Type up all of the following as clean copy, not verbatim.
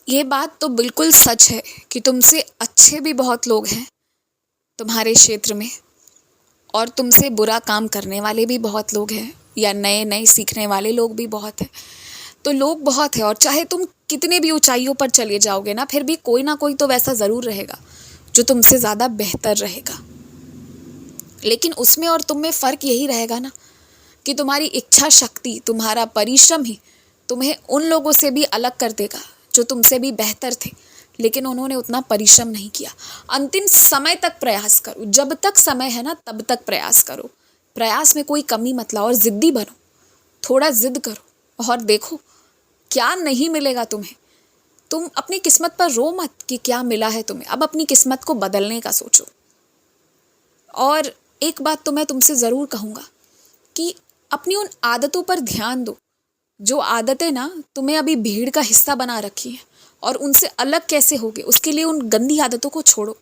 ये बात तो बिल्कुल सच है कि तुमसे अच्छे भी बहुत लोग हैं तुम्हारे क्षेत्र में, और तुमसे बुरा काम करने वाले भी बहुत लोग हैं, या नए नए सीखने वाले लोग भी बहुत हैं। तो लोग बहुत हैं, और चाहे तुम कितने भी ऊंचाइयों पर चले जाओगे ना, फिर भी कोई ना कोई तो वैसा ज़रूर रहेगा जो तुमसे ज़्यादा बेहतर रहेगा। लेकिन उसमें और तुम में फ़र्क यही रहेगा ना कि तुम्हारी इच्छा शक्ति, तुम्हारा परिश्रम ही तुम्हें उन लोगों से भी अलग कर देगा जो तुमसे भी बेहतर थे, लेकिन उन्होंने उतना परिश्रम नहीं किया। अंतिम समय तक प्रयास करो, जब तक समय है ना तब तक प्रयास करो। प्रयास में कोई कमी मत लाओ और ज़िद्दी बनो। थोड़ा ज़िद करो और देखो क्या नहीं मिलेगा तुम्हें। तुम अपनी किस्मत पर रो मत कि क्या मिला है तुम्हें, अब अपनी किस्मत को बदलने का सोचो। और एक बात तो मैं तुमसे ज़रूर कहूँगा कि अपनी उन आदतों पर ध्यान दो जो आदतें ना तुम्हें अभी भीड़ का हिस्सा बना रखी हैं, और उनसे अलग कैसे होगे उसके लिए उन गंदी आदतों को छोड़ो।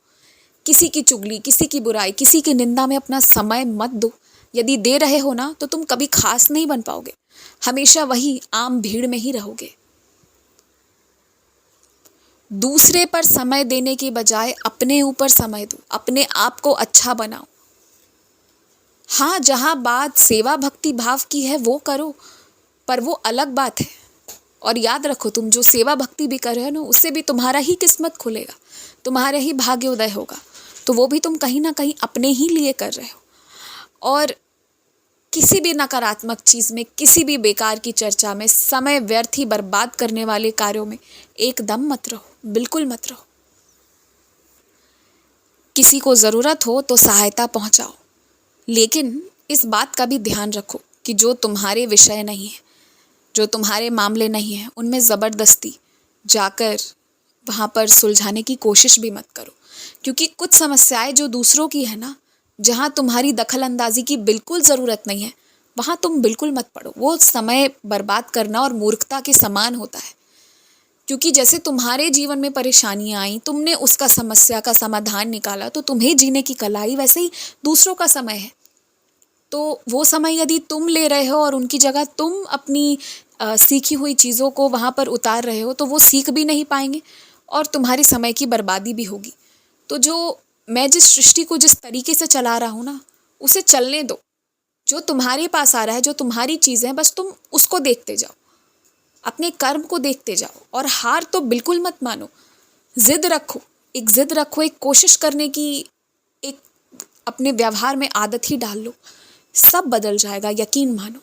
किसी की चुगली, किसी की बुराई, किसी की निंदा में अपना समय मत दो। यदि दे रहे हो ना तो तुम कभी खास नहीं बन पाओगे, हमेशा वही आम भीड़ में ही रहोगे। दूसरे पर समय देने की बजाय अपने ऊपर समय दो, अपने आप को अच्छा बनाओ। हाँ, जहाँ बात सेवा भक्ति भाव की है वो करो, पर वो अलग बात है। और याद रखो, तुम जो सेवा भक्ति भी कर रहे हो ना, उससे भी तुम्हारा ही किस्मत खुलेगा, तुम्हारा ही भाग्योदय होगा। तो वो भी तुम कहीं ना कहीं अपने ही लिए कर रहे हो। और किसी भी नकारात्मक चीज़ में, किसी भी बेकार की चर्चा में, समय व्यर्थ ही बर्बाद करने वाले कार्यों में एकदम मत रहो, बिल्कुल मत रहो। किसी को ज़रूरत हो तो सहायता पहुंचाओ, लेकिन इस बात का भी ध्यान रखो कि जो तुम्हारे विषय नहीं है, जो तुम्हारे मामले नहीं हैं, उनमें ज़बरदस्ती जाकर वहाँ पर सुलझाने की कोशिश भी मत करो। क्योंकि कुछ समस्याएं जो दूसरों की है ना, जहाँ तुम्हारी दखल अंदाजी की बिल्कुल ज़रूरत नहीं है, वहाँ तुम बिल्कुल मत पड़ो। वो समय बर्बाद करना और मूर्खता के समान होता है। क्योंकि जैसे तुम्हारे जीवन में परेशानियां आई, तुमने उसका समस्या का समाधान निकाला, तो तुम्हें जीने की कला आई, वैसे ही दूसरों का समय है। तो वो समय यदि तुम ले रहे हो और उनकी जगह तुम अपनी सीखी हुई चीज़ों को वहाँ पर उतार रहे हो, तो वो सीख भी नहीं पाएंगे और तुम्हारी समय की बर्बादी भी होगी। तो जो मैं जिस सृष्टि को जिस तरीके से चला रहा हूँ ना, उसे चलने दो। जो तुम्हारे पास आ रहा है, जो तुम्हारी चीज़ें हैं, बस तुम उसको देखते जाओ, अपने कर्म को देखते जाओ। और हार तो बिल्कुल मत मानो, जिद रखो, एक जिद रखो, एक कोशिश करने की एक अपने व्यवहार में आदत ही डाल लो। सब बदल जाएगा, यकीन मानो।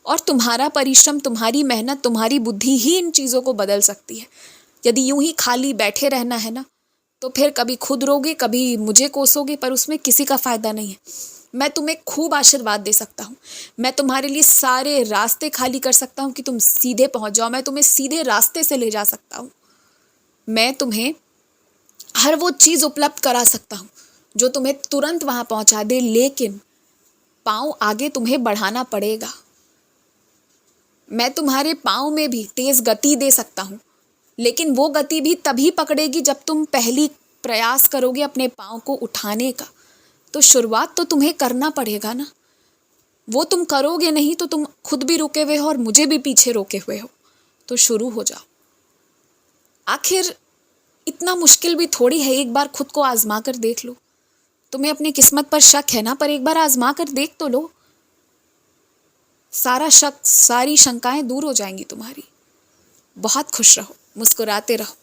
और तुम्हारा परिश्रम, तुम्हारी मेहनत, तुम्हारी बुद्धि ही इन चीज़ों को बदल सकती है। यदि यूं ही खाली बैठे रहना है ना, तो फिर कभी खुद रोगे, कभी मुझे कोसोगे, पर उसमें किसी का फ़ायदा नहीं है। मैं तुम्हें खूब आशीर्वाद दे सकता हूँ, मैं तुम्हारे लिए सारे रास्ते खाली कर सकता हूँ कि तुम सीधे पहुँच जाओ, मैं तुम्हें सीधे रास्ते से ले जा सकता हूँ। मैं तुम्हें हर वो चीज़ उपलब्ध करा सकता हूँ जो तुम्हें तुरंत वहाँ पहुँचा दे, लेकिन पाँव आगे तुम्हें बढ़ाना पड़ेगा। मैं तुम्हारे पाँव में भी तेज़ गति दे सकता हूँ, लेकिन वो गति भी तभी पकड़ेगी जब तुम पहली प्रयास करोगे अपने पाँव को उठाने का। तो शुरुआत तो तुम्हें करना पड़ेगा ना। वो तुम करोगे नहीं तो तुम खुद भी रुके हुए हो और मुझे भी पीछे रोके हुए हो। तो शुरू हो जाओ। आखिर इतना मुश्किल भी थोड़ी है, एक बार खुद को आजमा कर देख लो। तुम्हें अपनी किस्मत पर शक है ना, पर एक बार आजमा कर देख तो लो। सारा शक, सारी शंकाएं दूर हो जाएंगी तुम्हारी। बहुत खुश रहो, मुस्कुराते रहो।